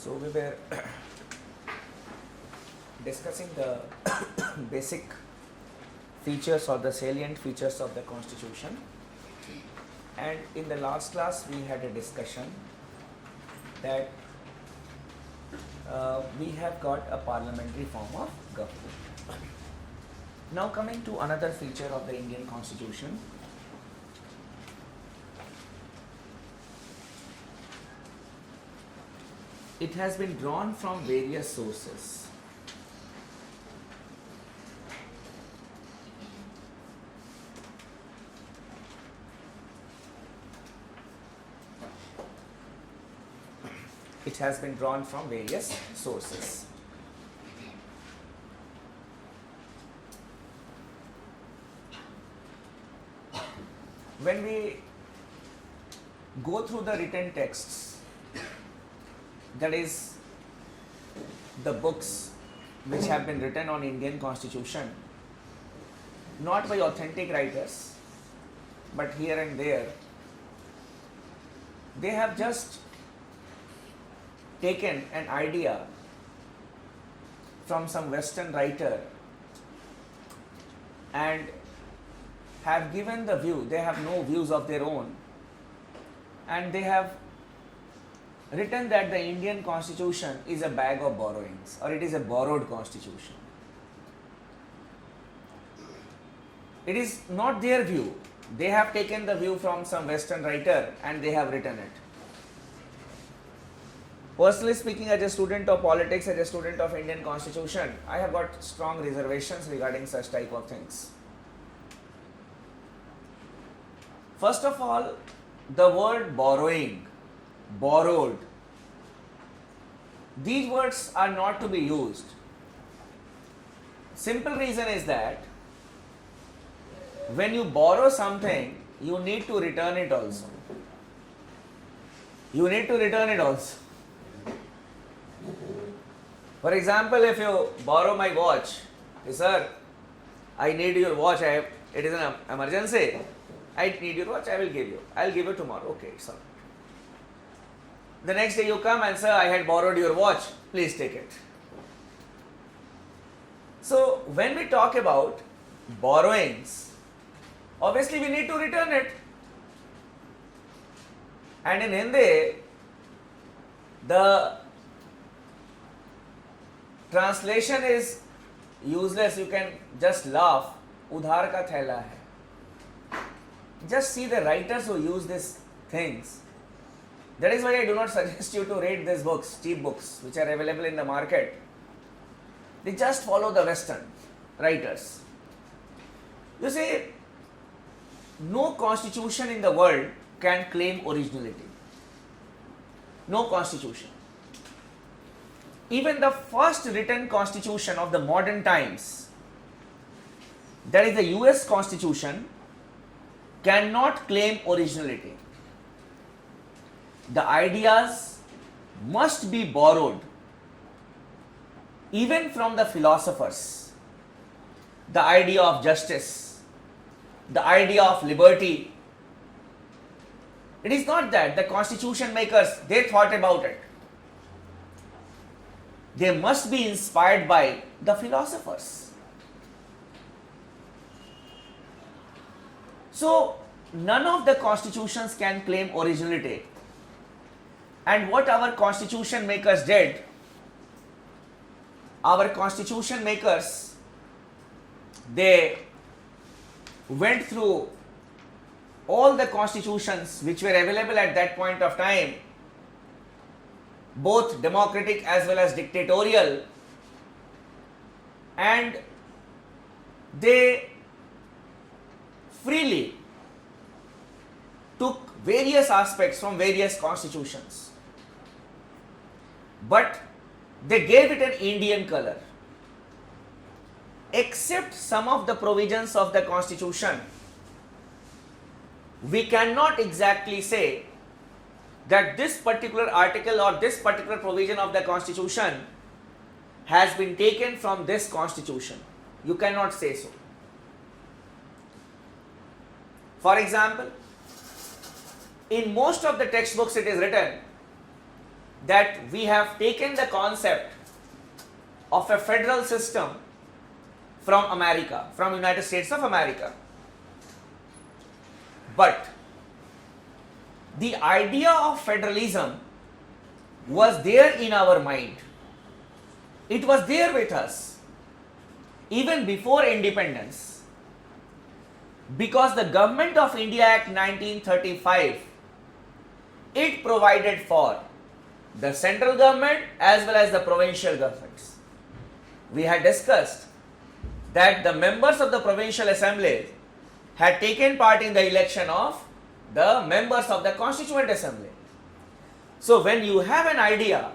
So we were discussing the basic features or the salient features of the constitution, and in the last class we had a discussion that we have got a parliamentary form of government. Now coming to another feature of the Indian constitution, it has been drawn from various sources. It has been drawn from various sources. When we go through the written texts, that is the books which have been written on Indian constitution, not by authentic writers, but here and there, they have just taken an idea from some Western writer and have given the view, they have no views of their own, and they have written that the Indian constitution is a bag of borrowings, or it is a borrowed constitution. It is not their view. They have taken the view from some Western writer and they have written it. Personally speaking, as a student of politics, as a student of Indian constitution, I have got strong reservations regarding such type of things. First of all, the word borrowing, borrowed, these words are not to be used. Simple reason is that when you borrow something, you need to return it also. You need to return it also. For example, if you borrow my watch, sir, I need your watch, it is an emergency, I need your watch, I will give you. I will give you tomorrow. Okay, sir. The next day you come and sir, I had borrowed your watch, please take it. So when we talk about borrowings, obviously we need to return it. And in Hindi, the translation is useless. You can just laugh. Udhar ka thela hai. Just see the writers who use these things. That is why I do not suggest you to read these books, cheap books, which are available in the market. They just follow the Western writers. You see, no constitution in the world can claim originality. No constitution. Even the first written constitution of the modern times, that is the US Constitution, cannot claim originality. The ideas must be borrowed even from the philosophers. The idea of justice, the idea of liberty. It is not that the constitution makers, they thought about it. They must be inspired by the philosophers. So, none of the constitutions can claim originality. And what our constitution makers did, our constitution makers, they went through all the constitutions which were available at that point of time, both democratic as well as dictatorial, and they freely took various aspects from various constitutions, but they gave it an Indian color. Except some of the provisions of the constitution, we cannot exactly say that this particular article or this particular provision of the constitution has been taken from this constitution. You cannot say so. For example, in most of the textbooks it is written that we have taken the concept of a federal system from America, from United States of America. But the idea of federalism was there in our mind. It was there with us even before independence, because the Government of India Act 1935, it provided for the central government as well as the provincial governments. We had discussed that the members of the provincial assembly had taken part in the election of the members of the constituent assembly. So when you have an idea,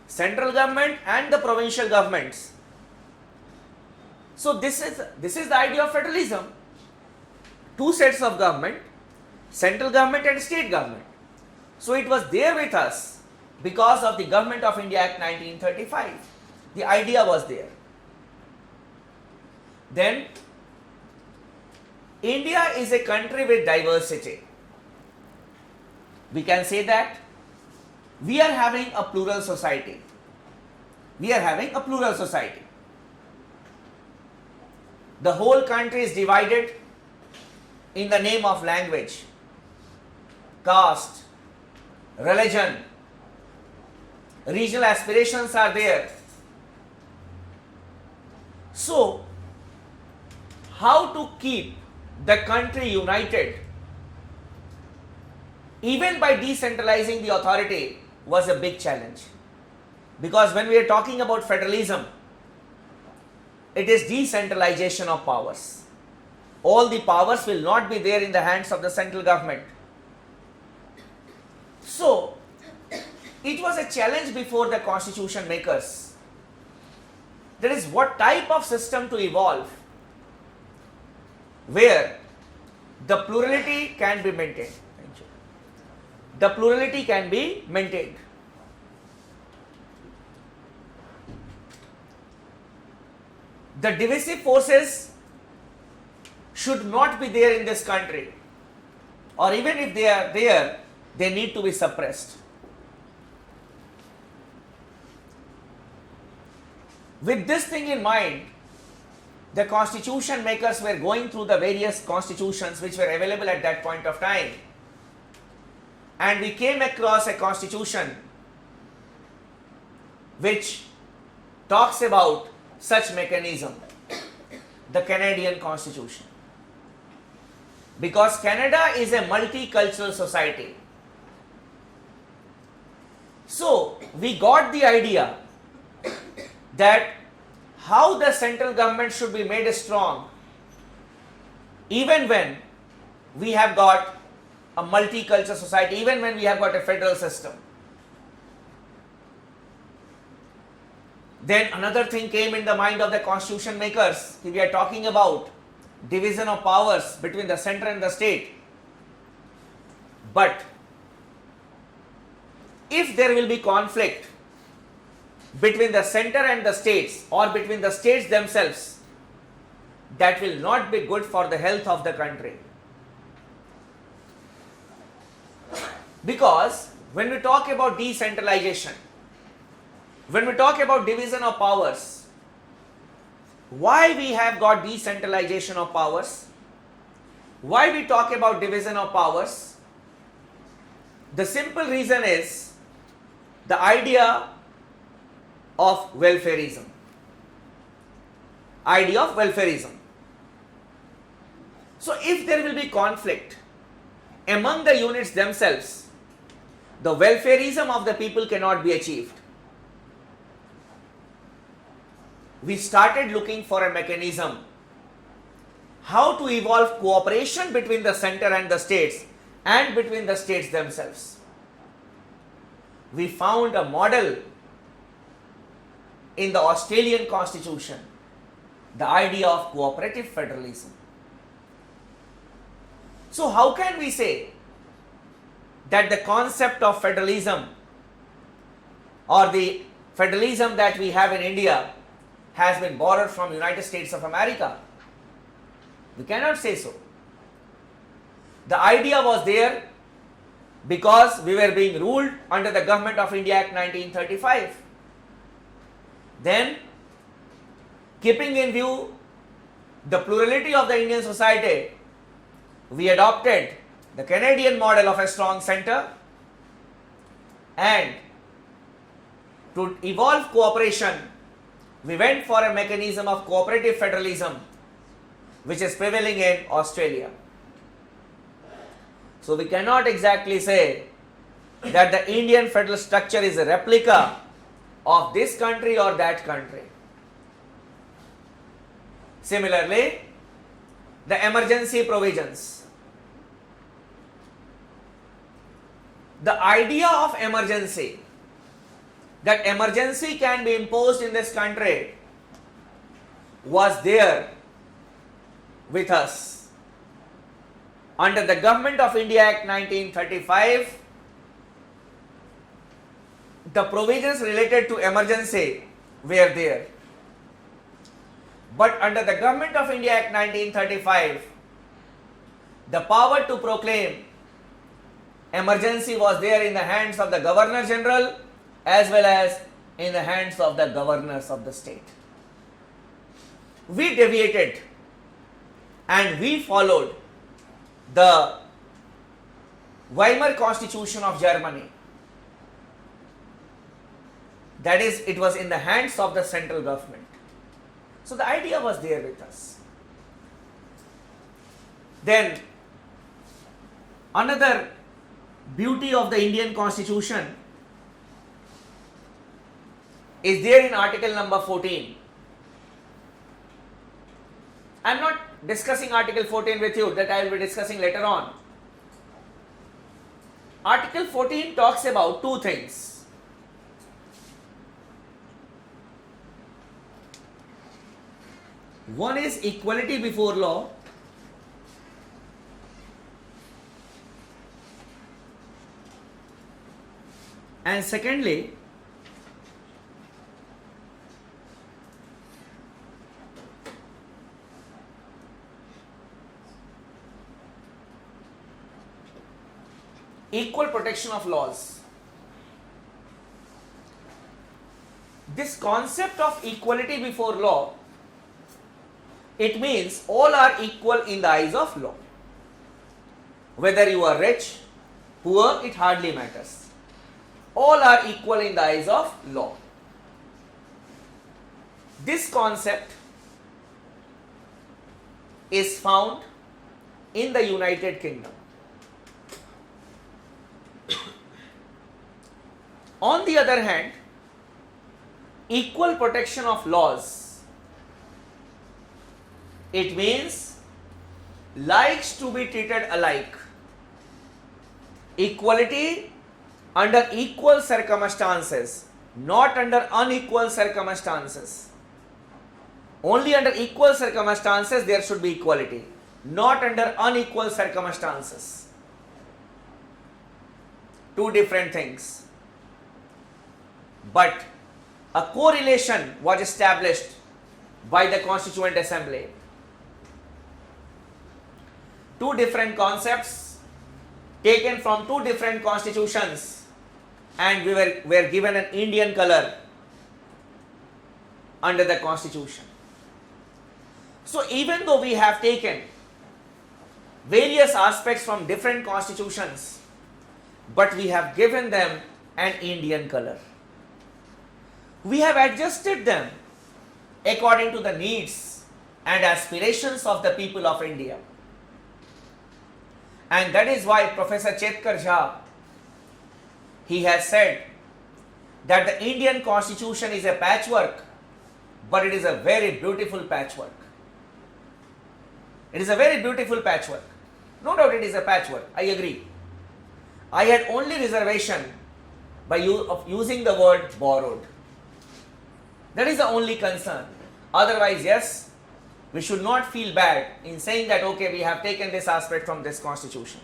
central government and the provincial governments, so this is the idea of federalism. Two sets of government, central government and state government. So it was there with us because of the Government of India Act 1935. The idea was there. Then India is a country with diversity. We can say that we are having a plural society. We are having a plural society. The whole country is divided in the name of language, caste, religion, regional aspirations are there. So, how to keep the country united, even by decentralizing the authority, was a big challenge. Because when we are talking about federalism, it is decentralization of powers. All the powers will not be there in the hands of the central government. So, it was a challenge before the constitution makers. That is, what type of system to evolve where the plurality can be maintained. Thank you. The plurality can be maintained. The divisive forces should not be there in this country, or even if they are there, they need to be suppressed. With this thing in mind, the constitution makers were going through the various constitutions which were available at that point of time, and we came across a constitution which talks about such mechanism, the Canadian Constitution. Because Canada is a multicultural society. So, we got the idea that how the central government should be made strong even when we have got a multicultural society, even when we have got a federal system. Then another thing came in the mind of the constitution makers. We are talking about division of powers between the center and the state. But if there will be conflict between the center and the states, or between the states themselves, that will not be good for the health of the country. Because when we talk about decentralization, when we talk about division of powers, why we have got decentralization of powers? Why we talk about division of powers? The simple reason is the idea of welfareism. Idea of welfareism. So if there will be conflict among the units themselves, the welfareism of the people cannot be achieved. We started looking for a mechanism how to evolve cooperation between the center and the states, and between the states themselves. We found a model in the Australian Constitution, the idea of cooperative federalism. So how can we say that the concept of federalism, or the federalism that we have in India, has been borrowed from United States of America? We cannot say so. The idea was there because we were being ruled under the Government of India Act 1935. Then, keeping in view the plurality of the Indian society, we adopted the Canadian model of a strong center, and to evolve cooperation, we went for a mechanism of cooperative federalism, which is prevailing in Australia. So we cannot exactly say that the Indian federal structure is a replica of this country or that country. Similarly, the emergency provisions. The idea of emergency, that emergency can be imposed in this country, was there with us. Under the Government of India Act 1935, the provisions related to emergency were there. But under the Government of India Act 1935, the power to proclaim emergency was there in the hands of the Governor General as well as in the hands of the governors of the state. We deviated and we followed the Weimar Constitution of Germany. That is, it was in the hands of the central government. So the idea was there with us. Then another beauty of the Indian Constitution is there in article number 14. I am not discussing article 14 with you, that I will be discussing later on. Article 14 talks about two things. One is equality before law, and secondly, equal protection of laws. This concept of equality before law, it means all are equal in the eyes of law. Whether you are rich, poor, it hardly matters. All are equal in the eyes of law. This concept is found in the United Kingdom. On the other hand, equal protection of laws, it means likes to be treated alike. Equality under equal circumstances, not under unequal circumstances. Only under equal circumstances there should be equality, not under unequal circumstances. Two different things. But a correlation was established by the Constituent Assembly. Two different concepts taken from two different constitutions, and we were given an Indian color under the Constitution. So even though we have taken various aspects from different constitutions, but we have given them an Indian color. We have adjusted them according to the needs and aspirations of the people of India. And that is why Professor Chetkar Jha, he has said that the Indian Constitution is a patchwork, but it is a very beautiful patchwork. It is a very beautiful patchwork. No doubt it is a patchwork, I agree. I had only reservation of using the word borrowed. That is the only concern. Otherwise, yes, we should not feel bad in saying that, okay, we have taken this aspect from this constitution.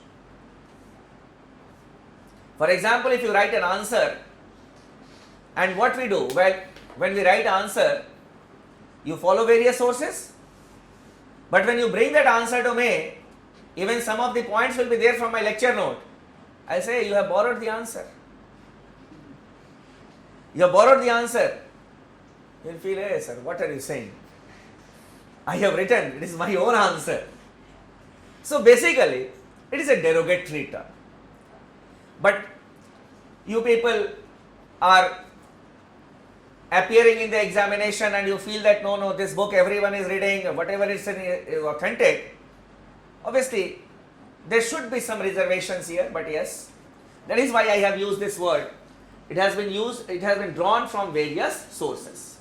For example, if you write an answer, and what we do? Well, when we write answer, you follow various sources, but when you bring that answer to me, even some of the points will be there from my lecture note. I'll say, you have borrowed the answer. You have borrowed the answer. You'll feel, hey sir, what are you saying? I have written, it is my own answer. So basically, it is a derogatory term. But you people are appearing in the examination and you feel that no, this book everyone is reading, whatever is authentic. Obviously, there should be some reservations here, but yes, that is why I have used this word. It has been drawn from various sources.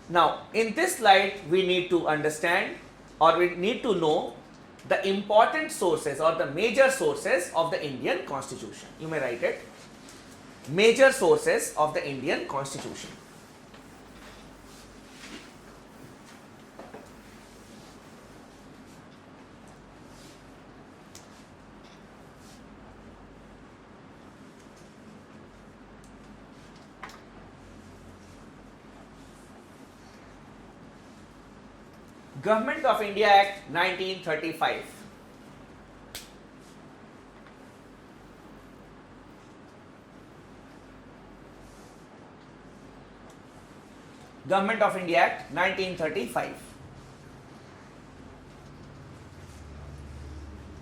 Now, in this slide, we need to understand or we need to know the important sources or the major sources of the Indian Constitution. You may write it. Major sources of the Indian Constitution. Government of India Act 1935. Government of India Act 1935.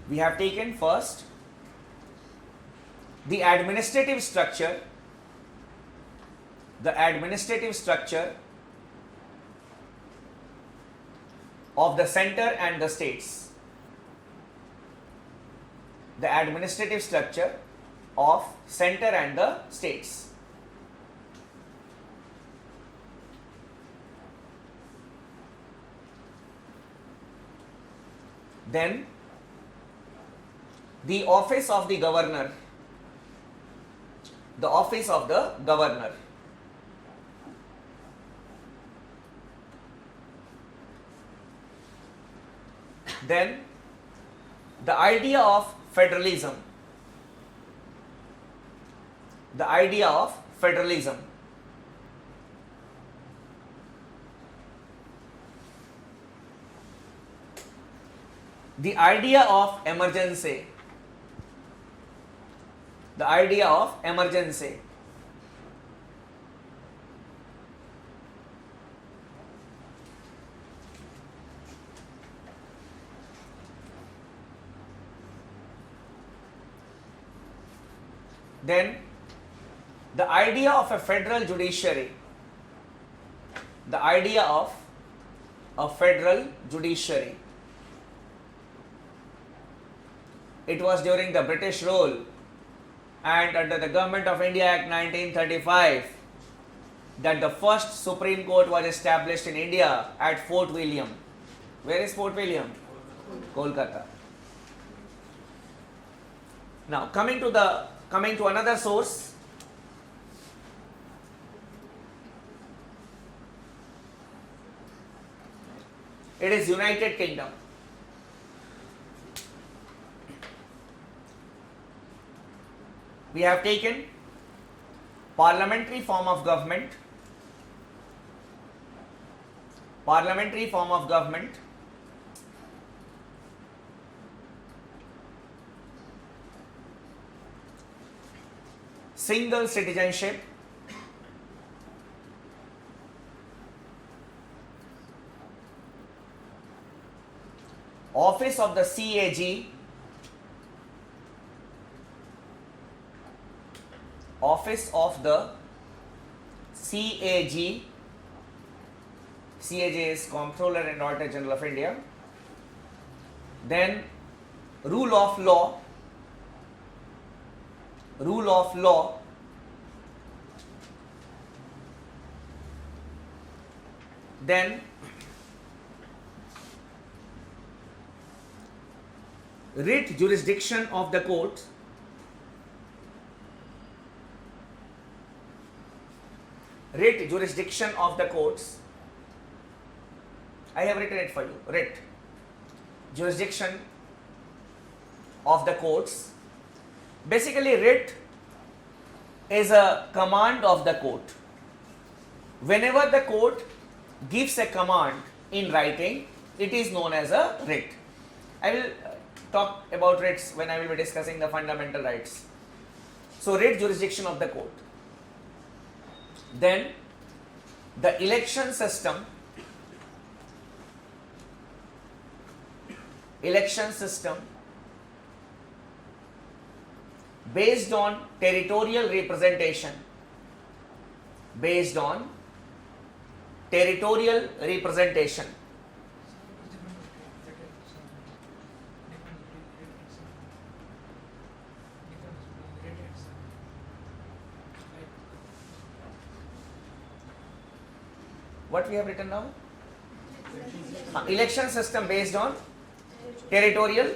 We have taken first the administrative structure of the center and the states. The administrative structure of center and the states. Then the office of the governor. The office of the governor. Then the idea of federalism. The idea of federalism. The idea of emergency. The idea of emergency. Then the idea of a federal judiciary. The idea of a federal judiciary. It was during the British rule and under the Government of India Act 1935 that the first Supreme Court was established in India at Fort William. Where is Fort William? Kolkata. Now coming to another source. It is United Kingdom. We have taken parliamentary form of government. Parliamentary form of government. Single citizenship. Office of the CAG. Office of the CAG. CAG is Comptroller and Auditor General of India. Then rule of law. Rule of law. Then writ jurisdiction of the court. Writ jurisdiction of the courts. I have written it for you. Writ jurisdiction of the courts. Basically, writ is a command of the court. Whenever the court gives a command in writing, it is known as a writ. I will talk about writs when I will be discussing the fundamental rights. So writ jurisdiction of the court. Then the election system based on territorial representation, what we have written now? Election system based on territorial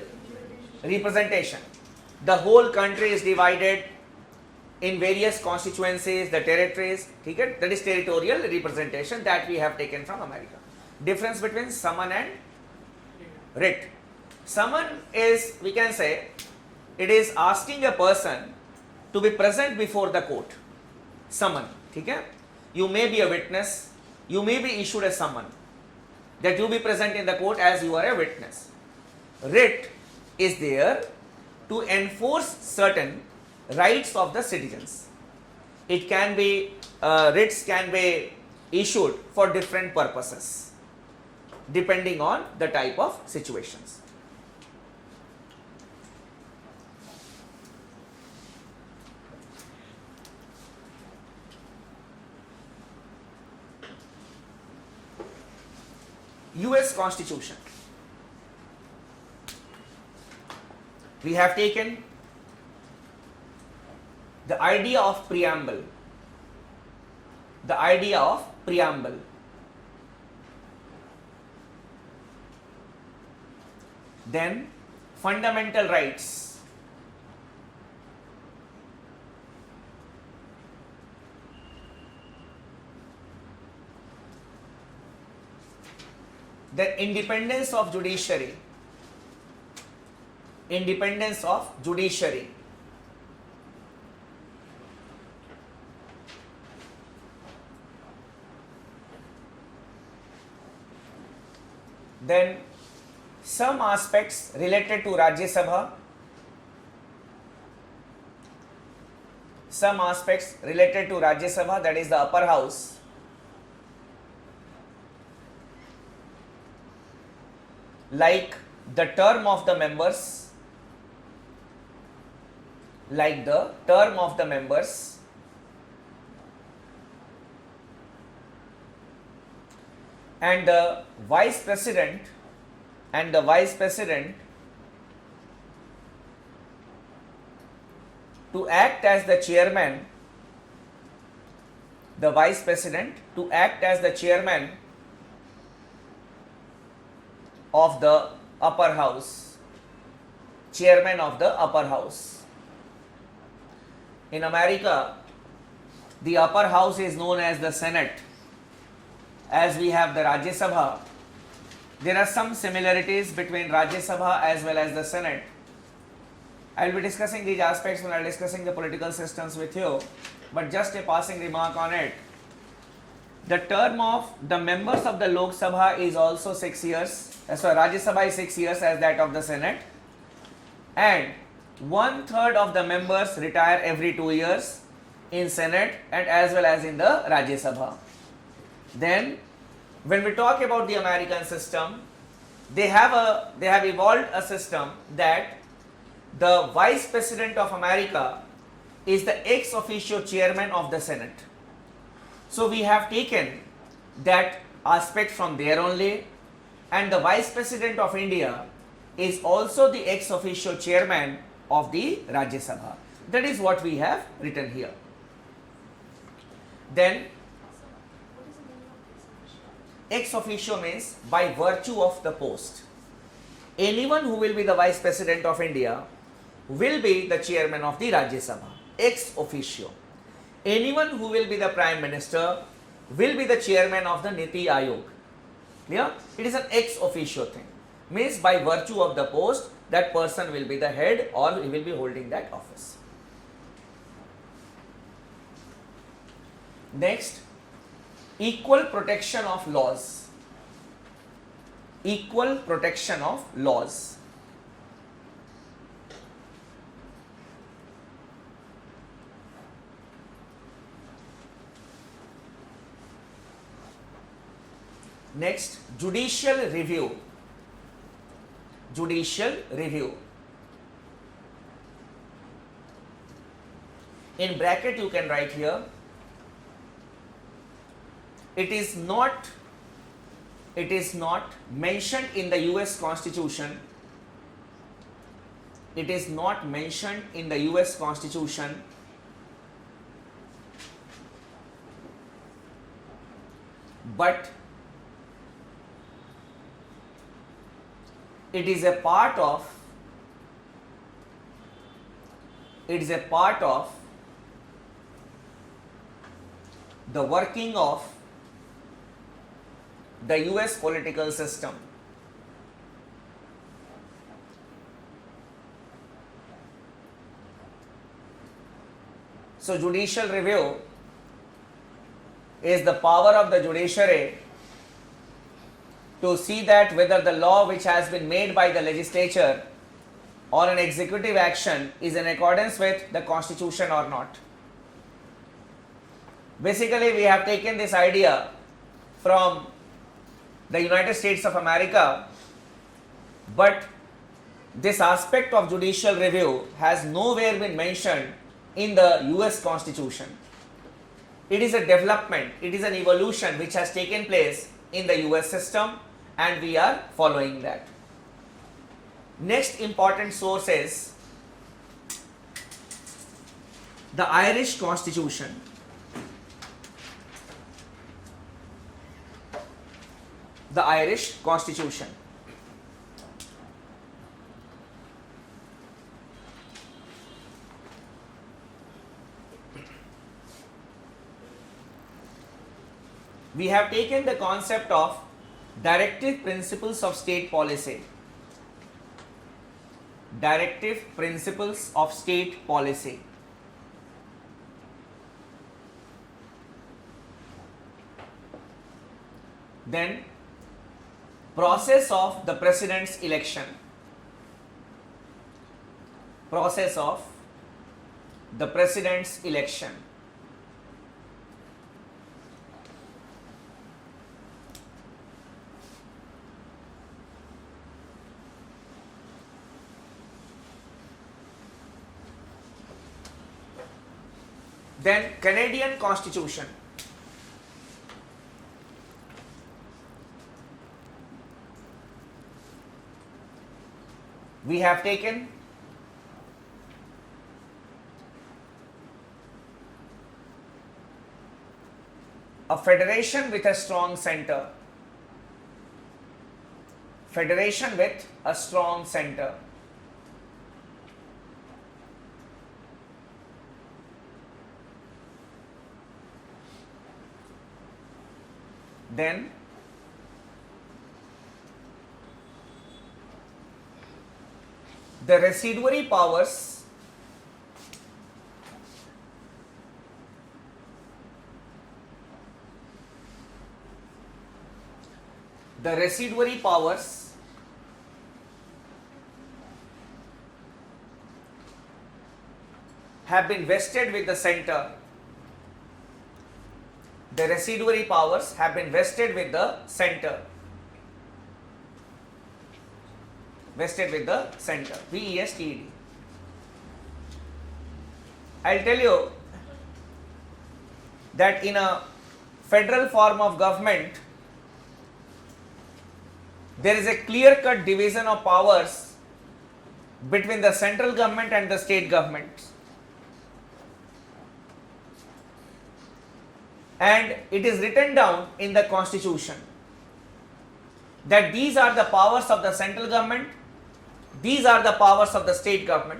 representation. The whole country is divided in various constituencies, the territories, okay? That is territorial representation that we have taken from America. Difference between summon and writ. Summon is, we can say, it is asking a person to be present before the court. Summon, okay? You may be a witness, you may be issued a summon that you be present in the court as you are a witness. Writ is there to enforce certain rights of the citizens. It can be, writs can be issued for different purposes depending on the type of situations. US Constitution. We have taken the idea of preamble. Then fundamental rights. Then independence of judiciary. Then some aspects related to Rajya Sabha, that is the upper house. Like the term of the members, and the vice president to act as the chairman, of the upper house, In America, the upper house is known as the Senate. As we have the Rajya Sabha, there are some similarities between Rajya Sabha as well as the Senate. I will be discussing these aspects when I am discussing the political systems with you, but just a passing remark on it. The term of the members of the Lok Sabha is also 6 years. So Rajya Sabha is 6 years as that of the Senate, and 1/3 of the members retire every 2 years in Senate and as well as in the Rajya Sabha. Then when we talk about the American system, they have evolved a system that the Vice President of America is the ex officio chairman of the Senate. So we have taken that aspect from there only, and the Vice President of India is also the ex officio chairman of the Rajya Sabha. That is what we have written here. Then ex officio means by virtue of the post. Anyone who will be the Vice President of India will be the chairman of the Rajya Sabha, ex officio. Anyone who will be the Prime Minister will be the chairman of the Niti Aayog. Clear? It is an ex officio thing. Means by virtue of the post, that person will be the head or he will be holding that office. Next, equal protection of laws. Next, judicial review. Judicial review. In bracket you can write here, it is not mentioned in the US Constitution. It is not mentioned in the US Constitution, but it is a part of the working of the US political system. So judicial review is the power of the judiciary to see that whether the law which has been made by the legislature or an executive action is in accordance with the Constitution or not. Basically, we have taken this idea from the United States of America, but this aspect of judicial review has nowhere been mentioned in the US Constitution. It is a development, it is an evolution which has taken place in the US system, and we are following that. Next important source is the Irish Constitution. The Irish Constitution. We have taken the concept of directive principles of state policy. Directive principles of state policy. Then process of the president's election. Process of the president's election. Then Canadian Constitution. We have taken a federation with a strong center. Federation with a strong center. Then the residuary powers have been vested with the center. The residuary powers have been vested with the center. Vested with the center. VESTED. I'll tell you that in a federal form of government, there is a clear-cut division of powers between the central government and the state governments. And it is written down in the Constitution that these are the powers of the central government, these are the powers of the state government.